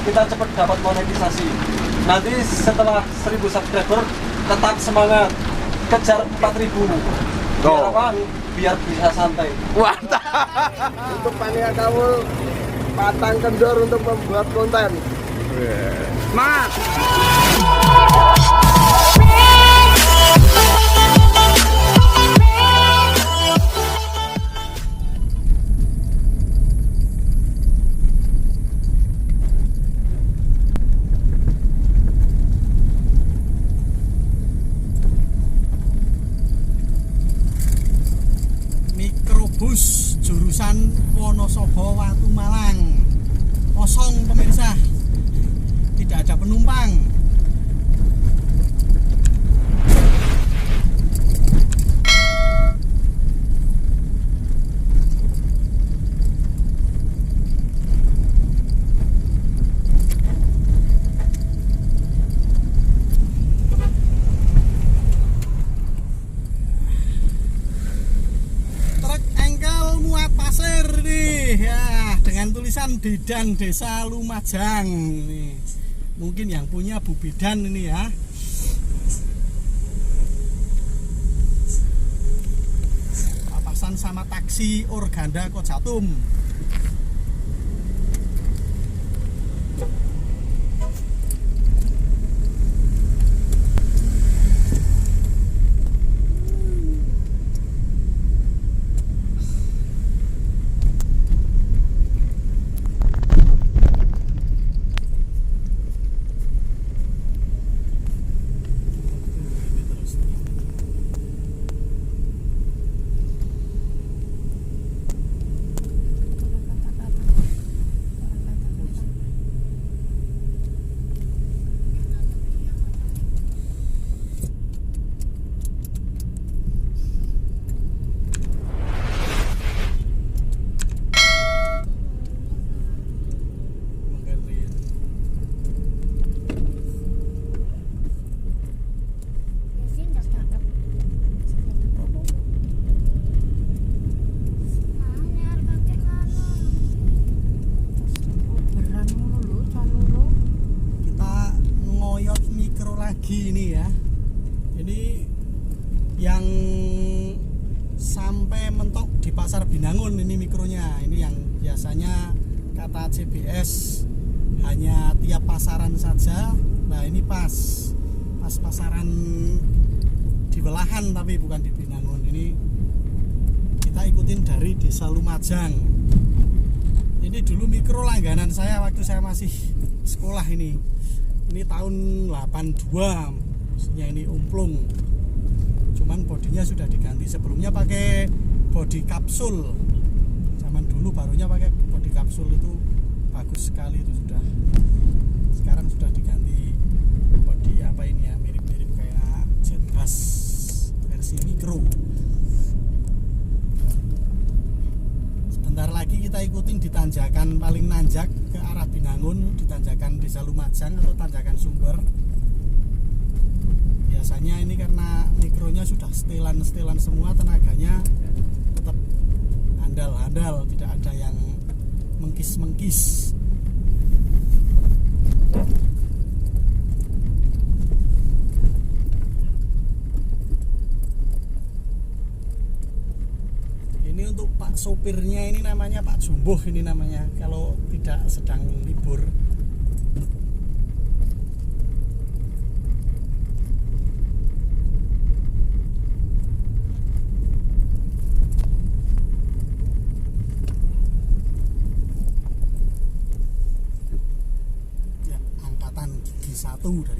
kita cepat dapat monetisasi. Nanti setelah 1000 subscriber tetap semangat kejar 4000. Biar apa? Biar bisa santai. Mantap. Untuk panitia kamu patang kendor untuk membuat konten. Mas. Mikrobus jurusan Wonosobo Watu Malang kosong pemirsa, tidak ada penumpang. Tulisan Bidan Desa Lumajang ini. Mungkin yang punya Bu Bidan ini ya. Papasan sama taksi Organda Kojatum. Ini ya, ini yang sampai mentok di Pasar Binangun ini mikronya. Ini yang biasanya kata CBS hanya tiap pasaran saja. Nah ini pas pasaran di Welahan tapi bukan di Binangun. Ini kita ikutin dari Desa Lumajang. Ini dulu mikro langganan saya waktu saya masih sekolah ini. Ini tahun 82, maksudnya ini umplung. Cuman bodinya sudah diganti. Sebelumnya pakai bodi kapsul. Zaman dulu barunya pakai bodi kapsul, itu bagus sekali itu sudah. Sekarang sudah diganti bodi apa ini ya, mirip-mirip kayak Jetbus versi mikro. Sebentar lagi kita ikutin di tanjakan paling nanjak ke arah Binangun, di tanjakan Desa Lumajang atau tanjakan Sumber. Biasanya ini karena mikronya sudah setelan semua, tenaganya tetap handal, tidak ada yang mengkis. Ini untuk Pak sopirnya, ini namanya Pak Jumbuh, ini namanya kalau tidak sedang libur. Ya, angkatan gigi 1 dari